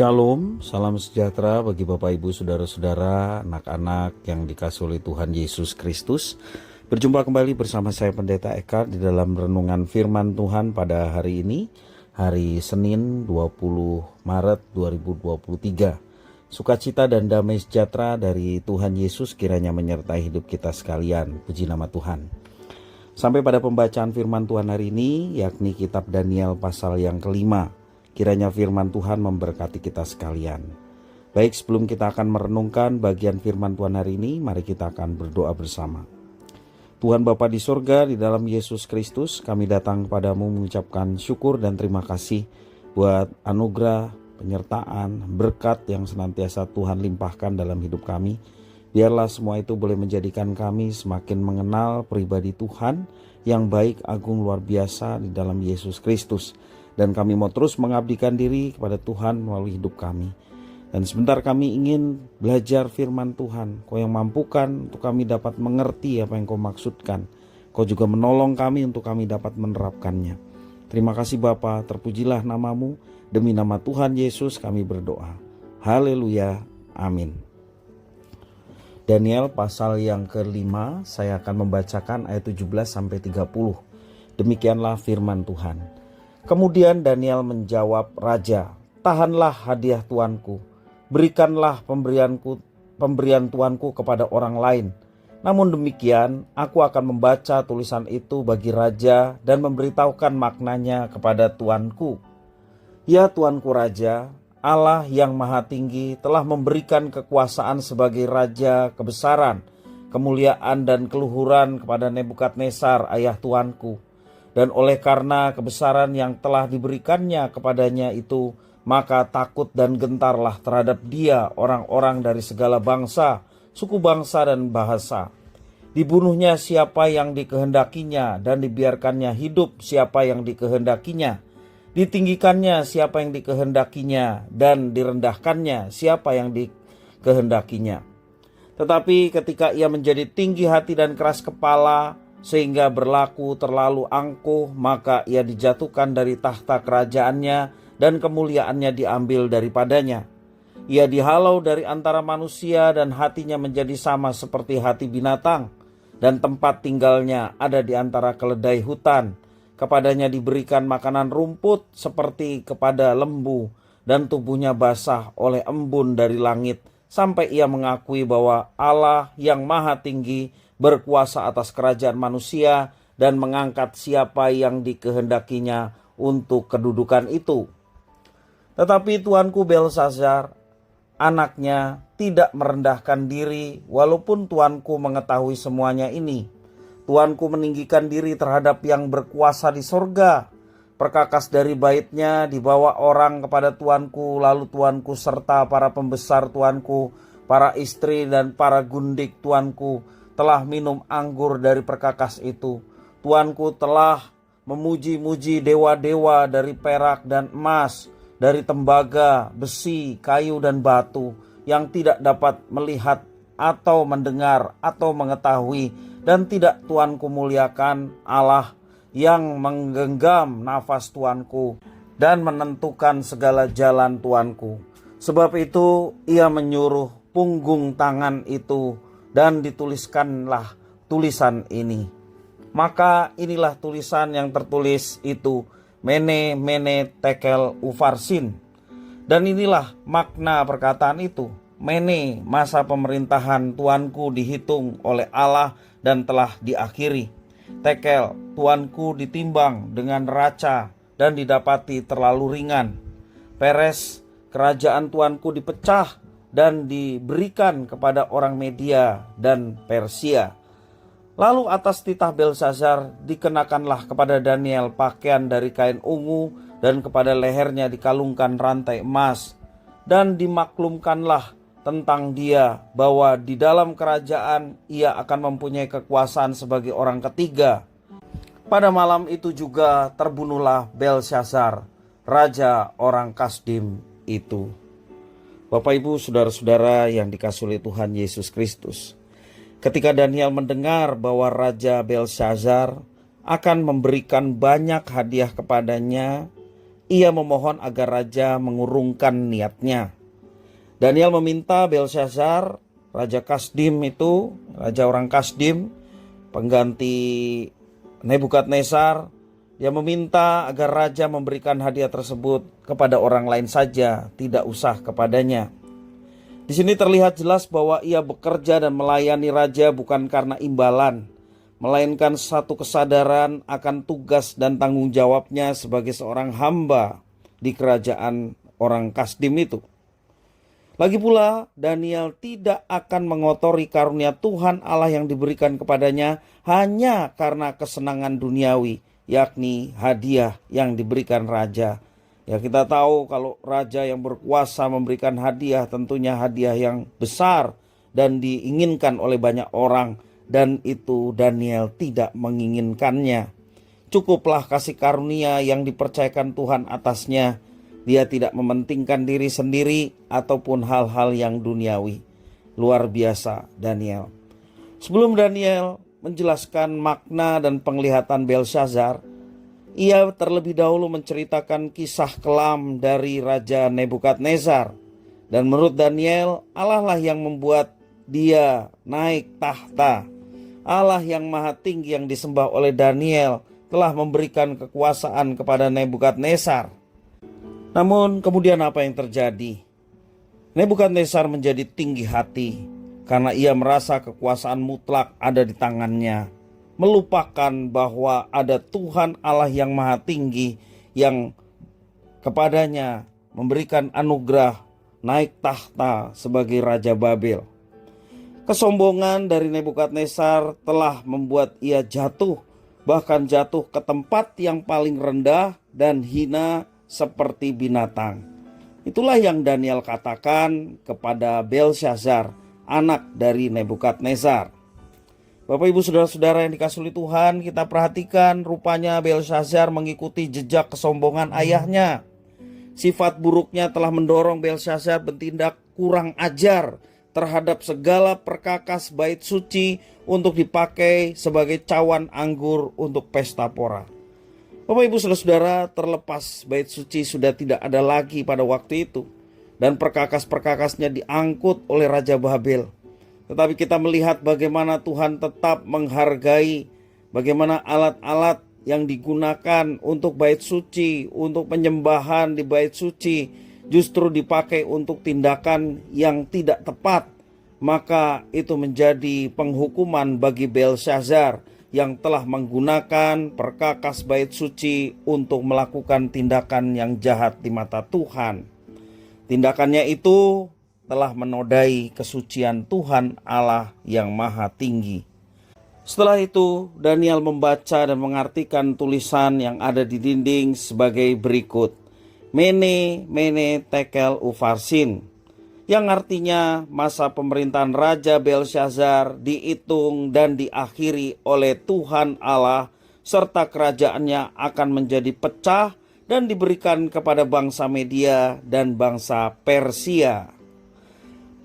Shalom, salam sejahtera bagi Bapak Ibu Saudara-saudara, anak-anak yang dikasihi oleh Tuhan Yesus Kristus. Berjumpa kembali bersama saya Pendeta Eka di dalam renungan firman Tuhan pada hari ini, hari Senin 20 Maret 2023. Sukacita dan damai sejahtera dari Tuhan Yesus kiranya menyertai hidup kita sekalian. Puji nama Tuhan. Sampai pada pembacaan firman Tuhan hari ini, yakni kitab Daniel pasal yang kelima. Kiranya firman Tuhan memberkati kita sekalian. Baik, sebelum kita akan merenungkan bagian firman Tuhan hari ini, mari kita akan berdoa bersama. Tuhan Bapa di surga, di dalam Yesus Kristus, kami datang kepadamu mengucapkan syukur dan terima kasih buat anugerah, penyertaan, berkat yang senantiasa Tuhan limpahkan dalam hidup kami. Biarlah semua itu boleh menjadikan kami semakin mengenal pribadi Tuhan yang baik, agung, luar biasa di dalam Yesus Kristus. Dan kami mau terus mengabdikan diri kepada Tuhan melalui hidup kami. Dan sebentar kami ingin belajar firman Tuhan. Kau yang mampukan untuk kami dapat mengerti apa yang Kau maksudkan. Kau juga menolong kami untuk kami dapat menerapkannya. Terima kasih Bapa, terpujilah namamu. Demi nama Tuhan Yesus kami berdoa. Haleluya, amin. Daniel pasal yang kelima, saya akan membacakan ayat 17-30. Demikianlah firman Tuhan. Kemudian Daniel menjawab raja, "Tahanlah hadiah tuanku, berikanlah pemberian tuanku kepada orang lain. Namun demikian, aku akan membaca tulisan itu bagi raja dan memberitahukan maknanya kepada tuanku. Ya tuanku raja, Allah yang maha tinggi telah memberikan kekuasaan sebagai raja, kebesaran, kemuliaan dan keluhuran kepada Nebukadnezar ayah tuanku. Dan oleh karena kebesaran yang telah diberikannya kepadanya itu, maka takut dan gentarlah terhadap dia orang-orang dari segala bangsa, suku bangsa dan bahasa. Dibunuhnya siapa yang dikehendakinya dan dibiarkannya hidup siapa yang dikehendakinya. Ditinggikannya siapa yang dikehendakinya dan direndahkannya siapa yang dikehendakinya. Tetapi ketika ia menjadi tinggi hati dan keras kepala, sehingga berlaku terlalu angkuh, maka ia dijatuhkan dari tahta kerajaannya dan kemuliaannya diambil daripadanya. Ia dihalau dari antara manusia dan hatinya menjadi sama seperti hati binatang, dan tempat tinggalnya ada di antara keledai hutan. Kepadanya diberikan makanan rumput seperti kepada lembu, dan tubuhnya basah oleh embun dari langit, sampai ia mengakui bahwa Allah yang maha tinggi berkuasa atas kerajaan manusia dan mengangkat siapa yang dikehendakinya untuk kedudukan itu. Tetapi tuanku Belsazar, anaknya, tidak merendahkan diri walaupun tuanku mengetahui semuanya ini. Tuanku meninggikan diri terhadap yang berkuasa di sorga. Perkakas dari baitnya dibawa orang kepada tuanku, lalu tuanku serta para pembesar tuanku, para istri dan para gundik tuanku telah minum anggur dari perkakas itu. Tuanku telah memuji-muji dewa-dewa dari perak dan emas, dari tembaga, besi, kayu dan batu, yang tidak dapat melihat atau mendengar atau mengetahui, dan tidak tuanku muliakan Allah yang menggenggam nafas tuanku dan menentukan segala jalan tuanku. Sebab itu ia menyuruh punggung tangan itu dan dituliskanlah tulisan ini. Maka inilah tulisan yang tertulis itu, Mene, Mene, Tekel, Ufarsin. Dan inilah makna perkataan itu. Mene, masa pemerintahan tuanku dihitung oleh Allah dan telah diakhiri. Tekel, tuanku ditimbang dengan neraca dan didapati terlalu ringan. Peres, kerajaan tuanku dipecah dan diberikan kepada orang Media dan Persia. Lalu atas titah Belsazar dikenakanlah kepada Daniel pakaian dari kain ungu, dan kepada lehernya dikalungkan rantai emas. Dan dimaklumkanlah tentang dia bahwa di dalam kerajaan ia akan mempunyai kekuasaan sebagai orang ketiga. Pada malam itu juga terbunuhlah Belsazar, raja orang Kasdim itu. Bapak Ibu saudara-saudara yang dikasihi oleh Tuhan Yesus Kristus, ketika Daniel mendengar bahwa Raja Belsazar akan memberikan banyak hadiah kepadanya, ia memohon agar raja mengurungkan niatnya. Daniel meminta Belshazzar, raja Kasdim itu, raja orang Kasdim, pengganti Nebukadnezar, dia meminta agar raja memberikan hadiah tersebut kepada orang lain saja, tidak usah kepadanya. Di sini terlihat jelas bahwa ia bekerja dan melayani raja bukan karena imbalan, melainkan satu kesadaran akan tugas dan tanggung jawabnya sebagai seorang hamba di kerajaan orang Kasdim itu. Lagi pula, Daniel tidak akan mengotori karunia Tuhan Allah yang diberikan kepadanya hanya karena kesenangan duniawi, yakni hadiah yang diberikan raja. Ya, kita tahu kalau raja yang berkuasa memberikan hadiah, tentunya hadiah yang besar dan diinginkan oleh banyak orang. Dan itu Daniel tidak menginginkannya. Cukuplah kasih karunia yang dipercayakan Tuhan atasnya. Dia tidak mementingkan diri sendiri ataupun hal-hal yang duniawi. Luar biasa Daniel. Sebelum Daniel menjelaskan makna dan penglihatan Belshazzar, ia terlebih dahulu menceritakan kisah kelam dari Raja Nebukadnezar. Dan menurut Daniel, Allah lah yang membuat dia naik tahta. Allah yang maha tinggi yang disembah oleh Daniel telah memberikan kekuasaan kepada Nebukadnezar. Namun kemudian apa yang terjadi? Nebukadnezar menjadi tinggi hati karena ia merasa kekuasaan mutlak ada di tangannya, melupakan bahwa ada Tuhan Allah yang maha tinggi yang kepadanya memberikan anugerah naik tahta sebagai Raja Babel. Kesombongan dari Nebukadnezar telah membuat ia jatuh, bahkan jatuh ke tempat yang paling rendah dan hina seperti binatang. Itulah yang Daniel katakan kepada Belshazzar, anak dari Nebukadnezar. Bapak ibu saudara-saudara yang dikasihi Tuhan, kita perhatikan rupanya Belshazzar mengikuti jejak kesombongan ayahnya. Sifat buruknya telah mendorong Belshazzar bertindak kurang ajar terhadap segala perkakas bait suci untuk dipakai sebagai cawan anggur untuk pesta pora. Bapak ibu saudara-saudara, terlepas bait suci sudah tidak ada lagi pada waktu itu, dan perkakas-perkakasnya diangkut oleh Raja Babel. Tetapi kita melihat bagaimana Tuhan tetap menghargai bagaimana alat-alat yang digunakan untuk bait suci, untuk penyembahan di bait suci, justru dipakai untuk tindakan yang tidak tepat. Maka itu menjadi penghukuman bagi Belshazzar yang telah menggunakan perkakas bait suci untuk melakukan tindakan yang jahat di mata Tuhan. Tindakannya itu telah menodai kesucian Tuhan Allah yang maha tinggi. Setelah itu Daniel membaca dan mengartikan tulisan yang ada di dinding sebagai berikut. Mene, Mene, Tekel, Ufarsin, yang artinya masa pemerintahan Raja Belshazzar dihitung dan diakhiri oleh Tuhan Allah, serta kerajaannya akan menjadi pecah dan diberikan kepada bangsa Media dan bangsa Persia.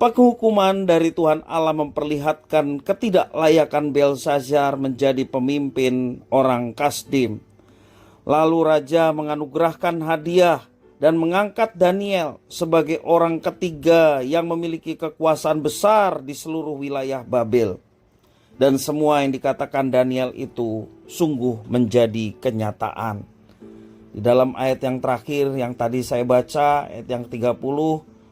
Penghukuman dari Tuhan Allah memperlihatkan ketidaklayakan Belshazzar menjadi pemimpin orang Kasdim. Lalu raja menganugerahkan hadiah dan mengangkat Daniel sebagai orang ketiga yang memiliki kekuasaan besar di seluruh wilayah Babel. Dan semua yang dikatakan Daniel itu sungguh menjadi kenyataan. Di dalam ayat yang terakhir yang tadi saya baca, ayat yang 30,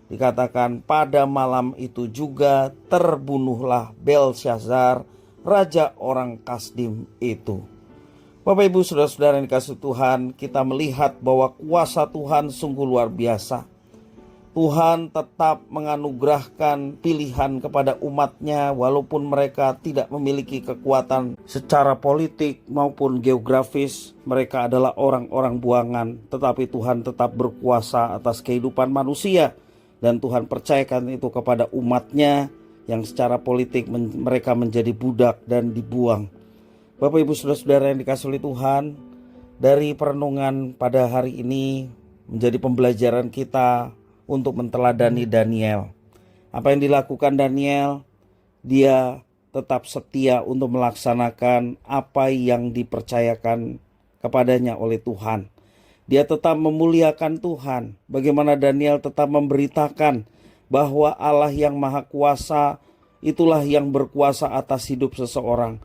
dikatakan pada malam itu juga terbunuhlah Belshazzar, raja orang Kasdim itu. Bapak ibu saudara-saudara yang dikasihi Tuhan, kita melihat bahwa kuasa Tuhan sungguh luar biasa. Tuhan tetap menganugerahkan pilihan kepada umatnya walaupun mereka tidak memiliki kekuatan secara politik maupun geografis. Mereka adalah orang-orang buangan, tetapi Tuhan tetap berkuasa atas kehidupan manusia. Dan Tuhan percayakan itu kepada umatnya yang secara politik mereka menjadi budak dan dibuang. Bapak ibu saudara-saudara yang dikasihi Tuhan, dari perenungan pada hari ini menjadi pembelajaran kita untuk menteladani Daniel. Apa yang dilakukan Daniel? Dia tetap setia untuk melaksanakan apa yang dipercayakan kepadanya oleh Tuhan. Dia tetap memuliakan Tuhan. Bagaimana Daniel tetap memberitakan bahwa Allah yang Maha Kuasa itulah yang berkuasa atas hidup seseorang.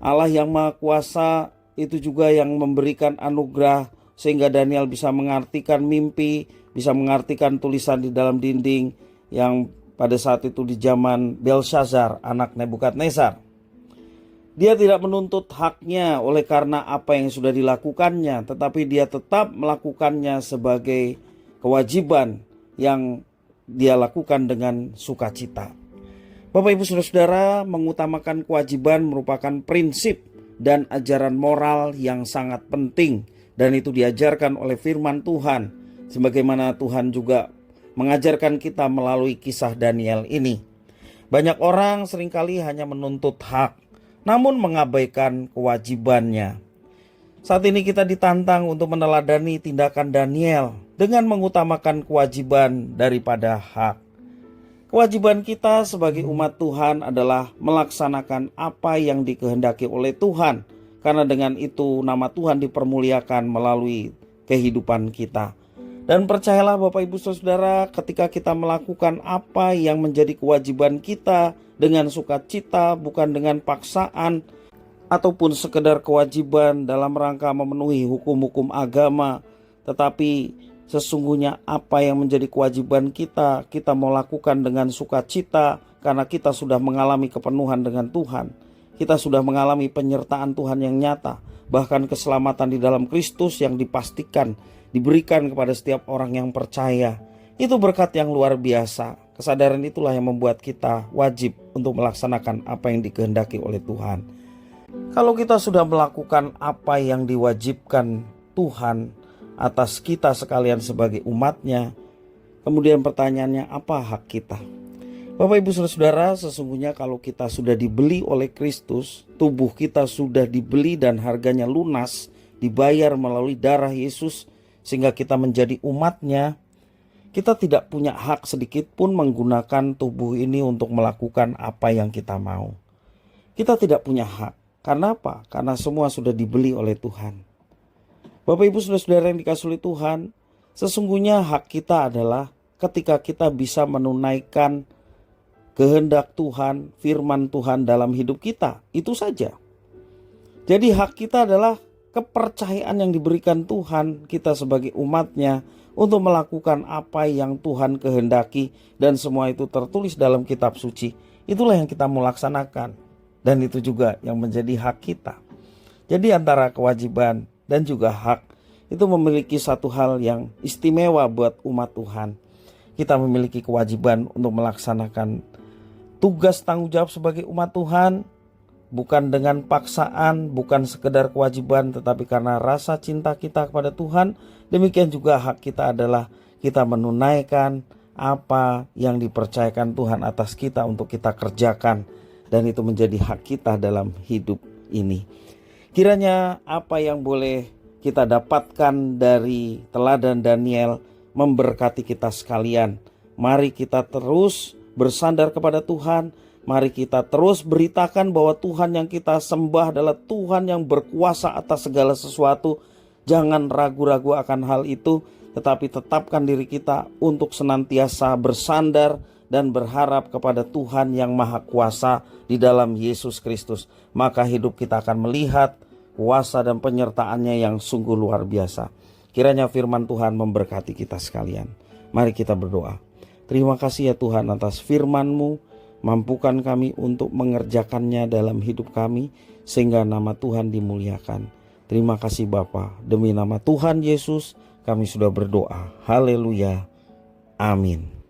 Allah yang Maha Kuasa itu juga yang memberikan anugerah sehingga Daniel bisa mengartikan mimpi, bisa mengartikan tulisan di dalam dinding yang pada saat itu di zaman Belshazzar, anak Nebukadnezar. Dia tidak menuntut haknya oleh karena apa yang sudah dilakukannya, tetapi dia tetap melakukannya sebagai kewajiban yang dia lakukan dengan sukacita. Bapak Ibu Saudara-saudara, mengutamakan kewajiban merupakan prinsip dan ajaran moral yang sangat penting, dan itu diajarkan oleh firman Tuhan, sebagaimana Tuhan juga mengajarkan kita melalui kisah Daniel ini. Banyak orang seringkali hanya menuntut hak, namun mengabaikan kewajibannya. Saat ini kita ditantang untuk meneladani tindakan Daniel dengan mengutamakan kewajiban daripada hak. Kewajiban kita sebagai umat Tuhan adalah melaksanakan apa yang dikehendaki oleh Tuhan, karena dengan itu nama Tuhan dipermuliakan melalui kehidupan kita. Dan percayalah Bapak Ibu Saudara, ketika kita melakukan apa yang menjadi kewajiban kita dengan sukacita, bukan dengan paksaan ataupun sekedar kewajiban dalam rangka memenuhi hukum-hukum agama, tetapi sesungguhnya apa yang menjadi kewajiban kita, kita mau lakukan dengan sukacita karena kita sudah mengalami kepenuhan dengan Tuhan. Kita sudah mengalami penyertaan Tuhan yang nyata, bahkan keselamatan di dalam Kristus yang dipastikan diberikan kepada setiap orang yang percaya. Itu berkat yang luar biasa. Kesadaran itulah yang membuat kita wajib untuk melaksanakan apa yang dikehendaki oleh Tuhan. Kalau kita sudah melakukan apa yang diwajibkan Tuhan atas kita sekalian sebagai umatnya, kemudian pertanyaannya, apa hak kita? Bapak Ibu Saudara, sesungguhnya kalau kita sudah dibeli oleh Kristus, tubuh kita sudah dibeli dan harganya lunas, dibayar melalui darah Yesus, sehingga kita menjadi umatnya. Kita tidak punya hak sedikit pun menggunakan tubuh ini untuk melakukan apa yang kita mau. Kita tidak punya hak. Karena apa? Karena semua sudah dibeli oleh Tuhan. Bapak Ibu Saudara yang dikasihi oleh Tuhan, sesungguhnya hak kita adalah ketika kita bisa menunaikan kehendak Tuhan, firman Tuhan dalam hidup kita. Itu saja. Jadi hak kita adalah kepercayaan yang diberikan Tuhan kita sebagai umatnya untuk melakukan apa yang Tuhan kehendaki, dan semua itu tertulis dalam kitab suci. Itulah yang kita mau laksanakan. Dan itu juga yang menjadi hak kita. Jadi antara kewajiban dan juga hak itu memiliki satu hal yang istimewa buat umat Tuhan. Kita memiliki kewajiban untuk melaksanakan tugas tanggung jawab sebagai umat Tuhan, bukan dengan paksaan, bukan sekedar kewajiban, tetapi karena rasa cinta kita kepada Tuhan. Demikian juga hak kita adalah kita menunaikan apa yang dipercayakan Tuhan atas kita untuk kita kerjakan. Dan itu menjadi hak kita dalam hidup ini. Kiranya apa yang boleh kita dapatkan dari teladan Daniel memberkati kita sekalian. Mari kita terus bersandar kepada Tuhan. Mari kita terus beritakan bahwa Tuhan yang kita sembah adalah Tuhan yang berkuasa atas segala sesuatu. Jangan ragu-ragu akan hal itu, tetapi tetapkan diri kita untuk senantiasa bersandar dan berharap kepada Tuhan yang Maha Kuasa di dalam Yesus Kristus. Maka hidup kita akan melihat kuasa dan penyertaannya yang sungguh luar biasa. Kiranya firman Tuhan memberkati kita sekalian. Mari kita berdoa. Terima kasih ya Tuhan atas firman-Mu. Mampukan kami untuk mengerjakannya dalam hidup kami, sehingga nama Tuhan dimuliakan. Terima kasih Bapa. Demi nama Tuhan Yesus kami sudah berdoa. Haleluya. Amin.